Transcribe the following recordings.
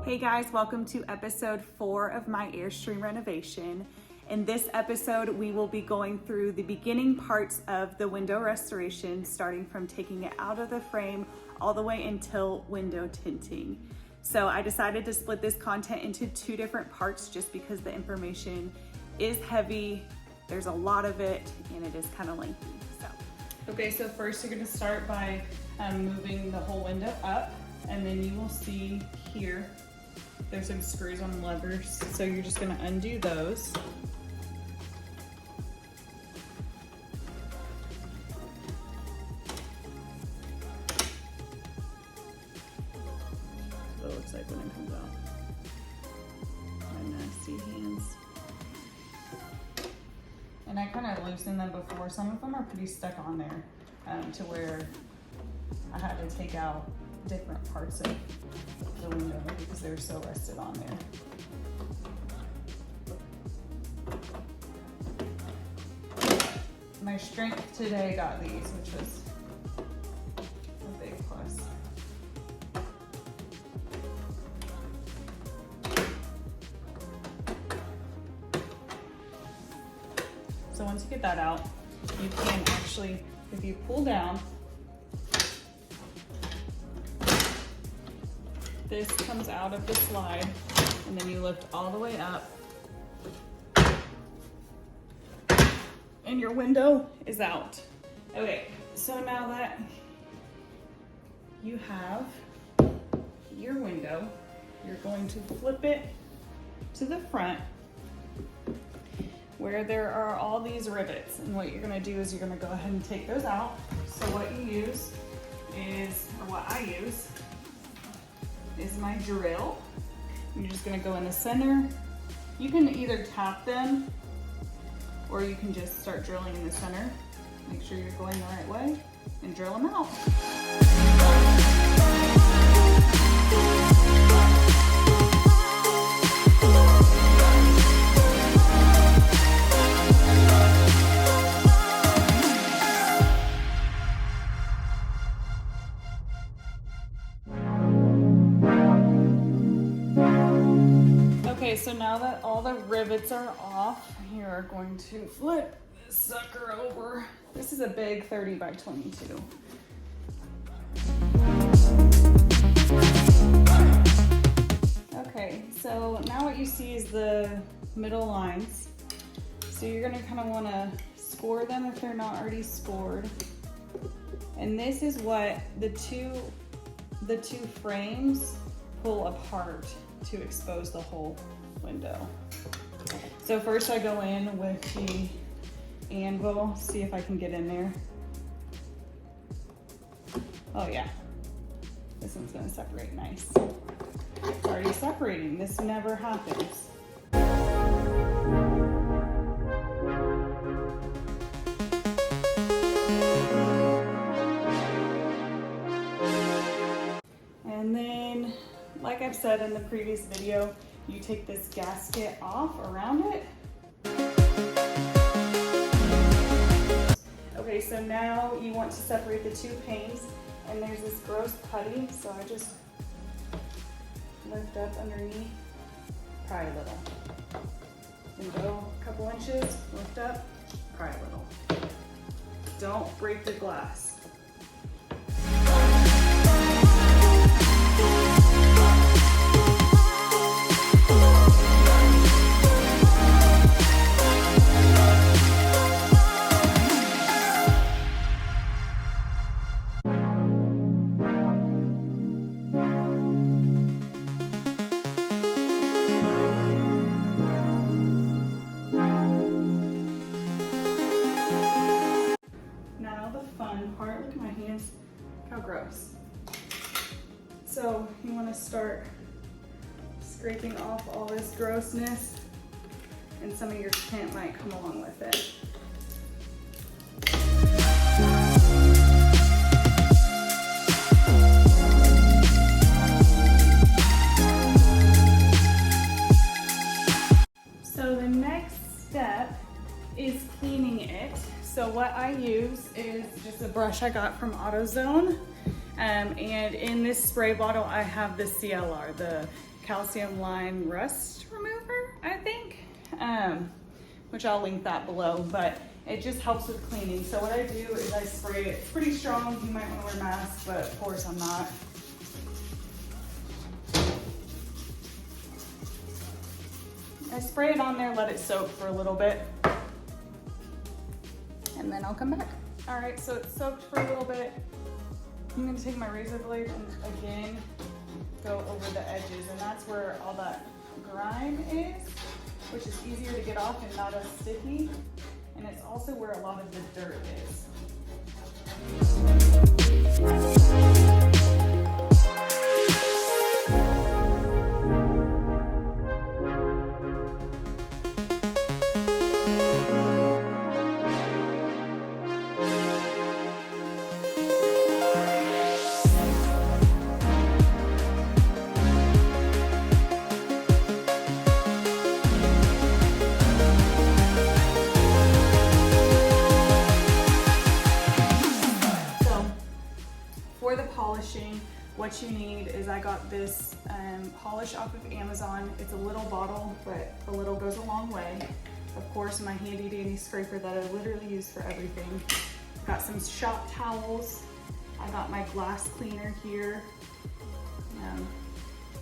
Hey guys, welcome to episode 4 of my Airstream renovation. In this episode, we will be going through the beginning parts of the window restoration, starting from taking it out of the frame all the way until window tinting. So I decided to split this content into 2 different parts just because the information is heavy, there's a lot of it, and it is kind of lengthy. Okay, so first you're going to start by moving the whole window up, and then you will see here there's some screws on the levers, so you're just going to undo those. That's what it looks like when it comes out. My nasty hands. And I kind of loosened them before. Some of them are pretty stuck on there to where I had to take out different parts of the window because they were so rested on there. My strength today got these, which was a big plus. So once you get that out, you can actually, if you pull down, this comes out of the slide, and then you lift all the way up, and your window is out. Okay, so now that you have your window, you're going to flip it to the front where there are all these rivets, and what you're going to do is you're going to go ahead and take those out. So what you use is, or what I use, is my drill. You're just going to go in the center. You can either tap them or you can just start drilling in the center. Make sure you're going the right way and drill them out. So now that all the rivets are off, you are going to flip this sucker over. This is a big 30 by 22. Okay, so now what you see is the middle lines. So you're gonna kind of want to score them if they're not already scored. And this is what the two frames pull apart to expose the whole window. So first I go in with the anvil, see if I can get in there. Oh yeah, this one's gonna separate nice. It's already separating, this never happens. And then, like I've said in the previous video, you take this gasket off around it. Okay, so now you want to separate the 2 panes, and there's this gross putty, so I just lift up underneath, pry a little. Then go a couple inches, lift up, pry a little. Don't break the glass. Part, look at my hands, how gross. So you want to start scraping off all this grossness, and some of your tint might come along with it. So the next step is cleaning it. So what I use is just a brush I got from AutoZone. And in this spray bottle, I have the CLR, the calcium lime rust remover, I think, which I'll link that below, but it just helps with cleaning. So what I do is I spray it. It's pretty strong. You might want to wear a mask, but of course I'm not. I spray it on there, let it soak for a little bit, and then I'll come back. All right, so it's soaked for a little bit. I'm gonna take my razor blade and again, go over the edges, and that's where all that grime is, which is easier to get off and not as sticky. And it's also where a lot of the dirt is. For the polishing, what you need is I got this polish off of Amazon. It's a little bottle, but a little goes a long way. Of course, my handy dandy scraper that I literally use for everything. Got some shop towels. I got my glass cleaner here.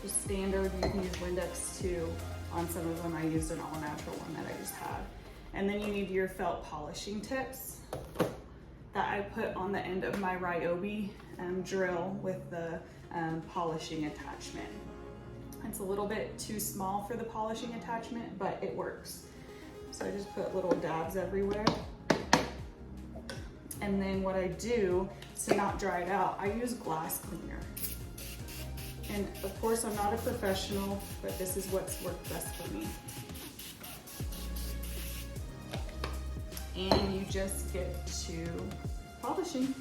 Just standard, you can use Windex too. On some of them I used an all natural one that I just had. And then you need your felt polishing tips that I put on the end of my Ryobi drill with the polishing attachment. It's a little bit too small for the polishing attachment, but it works. So I just put little dabs everywhere. And then what I do to not dry it out, I use glass cleaner. And of course I'm not a professional, but this is what's worked best for me. And you just get to polishing.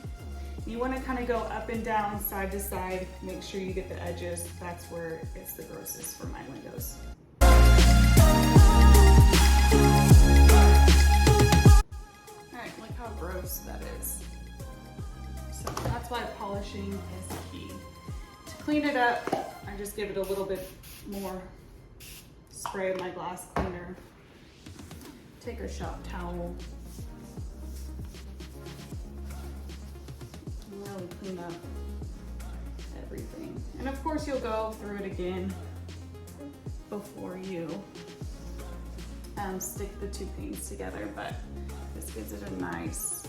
You want to kind of go up and down, side to side, make sure you get the edges. That's where it's the grossest for my windows. All right, look how gross that is. So that's why polishing is key. To clean it up, I just give it a little bit more spray of my glass cleaner. Take a shop towel. Really clean up everything. And of course you'll go through it again before you stick the two paints together, but this gives it a nice,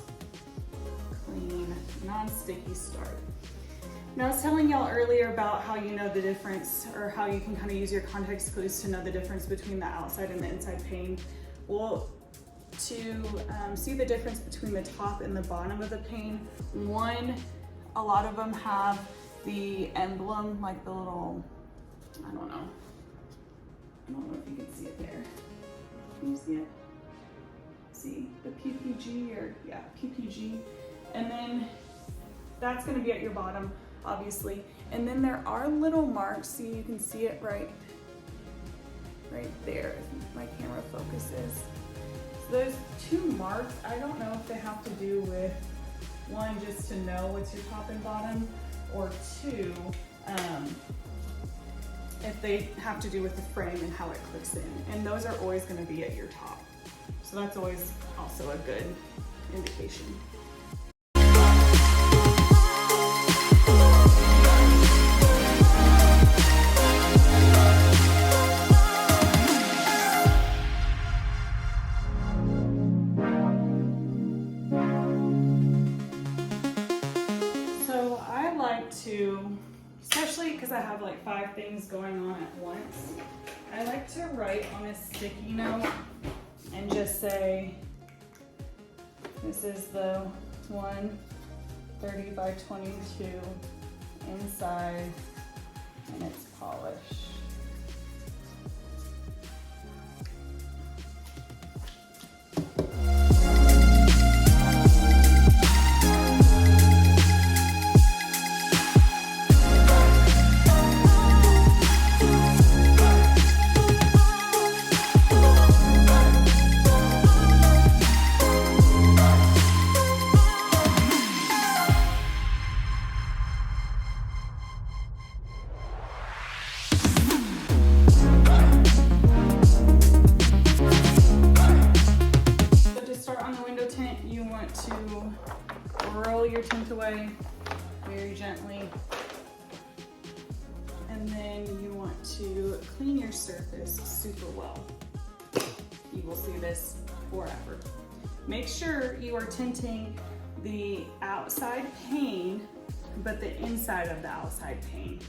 clean, non-sticky start. Now I was telling y'all earlier about how you know the difference, or how you can kind of use your context clues to know the difference between the outside and the inside pane. Well, to see the difference between the top and the bottom of the pane, one, a lot of them have the emblem, like the little, I don't know if you can see it there. Can you see it? See the PPG, or yeah, PPG. And then that's gonna be at your bottom, obviously. And then there are little marks, see, you can see it right there, if my camera focuses. So those two marks, I don't know if they have to do with, one, just to know what's your top and bottom, or two, if they have to do with the frame and how it clicks in. And those are always gonna be at your top. So that's always also a good indication. Especially because I have like 5 things going on at once, I like to write on a sticky note and just say, this is the 130 by 22 inside, and it's polished. to roll your tint away very gently. And then you want to clean your surface super well. You will see this forever. Make sure you are tinting the outside pane, but the inside of the outside pane.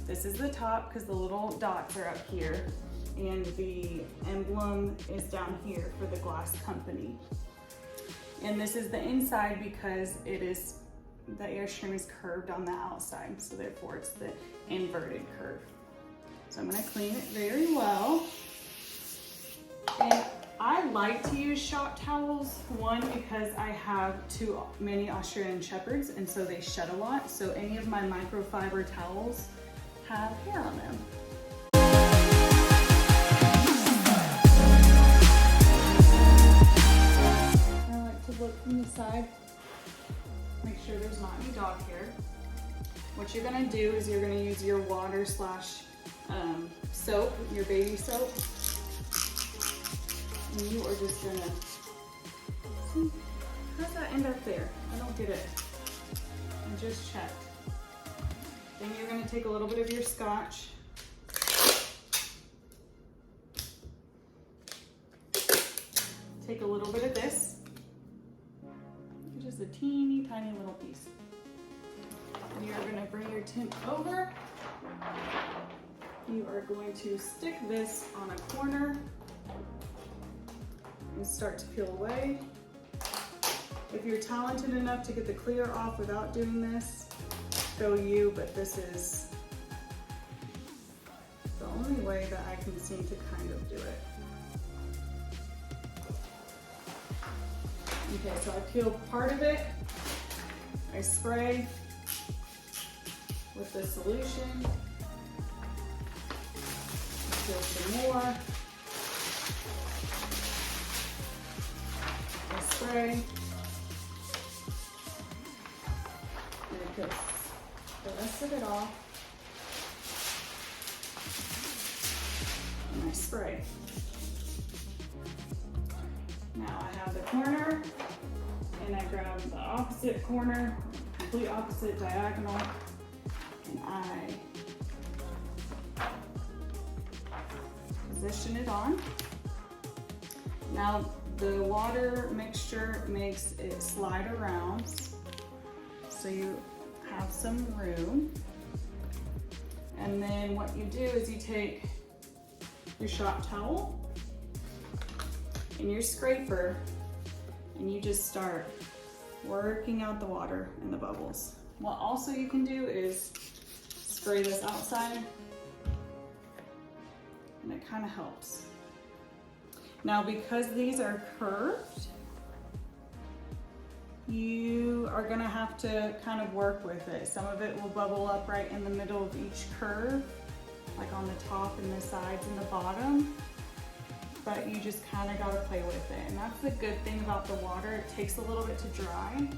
This is the top because the little dots are up here, and the emblem is down here for the glass company. And this is the inside because it is, the Airstream is curved on the outside, so therefore it's the inverted curve. So I'm gonna clean it very well. And I like to use shop towels, one, because I have too many Australian Shepherds and so they shed a lot. So any of my microfiber towels have hair on them. I like to look from the side, make sure there's not any dog hair. What you're gonna do is you're gonna use your water slash soap, your baby soap. And you are just gonna, see, how's that end up there? I don't get it. I just checked. Then you're gonna take a little bit of your scotch. Take a little bit of this. Just a teeny tiny little piece. And you are gonna bring your tint over. You are going to stick this on a corner and start to peel away. If you're talented enough to get the clear off without doing this, go you, but this is the only way that I can seem to kind of do it. Okay, so I peel part of it, I spray with the solution, peel some more, spray, and I put the rest of it off, and I spray. Now I have the corner, and I grab the opposite corner, complete opposite diagonal, and I position it on. Now the water mixture makes it slide around, so you have some room. And then what you do is you take your shop towel and your scraper, and you just start working out the water and the bubbles. What also you can do is spray this outside, and it kind of helps. Now, because these are curved, you are gonna have to kind of work with it. Some of it will bubble up right in the middle of each curve, like on the top and the sides and the bottom, but you just kind of gotta play with it. And that's the good thing about the water, it takes a little bit to dry.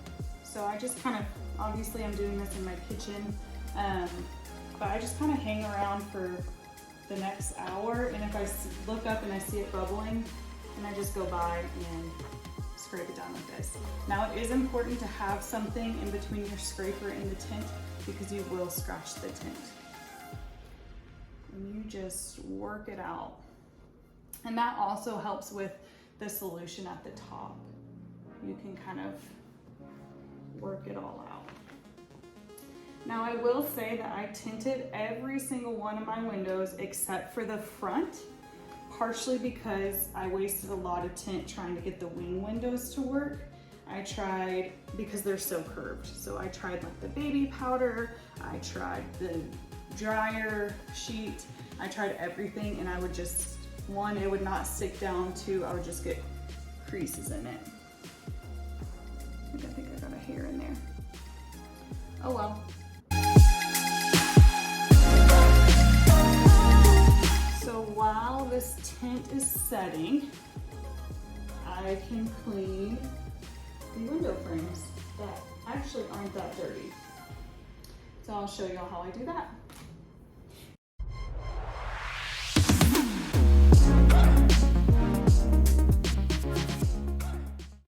So I just kind of, obviously I'm doing this in my kitchen, but I just kind of hang around for the next hour, and if I look up and I see it bubbling, and I just go by and scrape it down with this. Now it is important to have something in between your scraper and the tint because you will scratch the tint. And you just work it out. And that also helps with the solution at the top. You can kind of work it all out. Now I will say that I tinted every single one of my windows except for the front, partially because I wasted a lot of tint trying to get the wing windows to work. I tried, because they're so curved, so I tried like the baby powder, I tried the dryer sheet, I tried everything, and I would just, one, it would not stick down, two, I would just get creases in it. I think I got a hair in there. Oh well. So while this tint is setting, I can clean the window frames that actually aren't that dirty. So I'll show you all how I do that.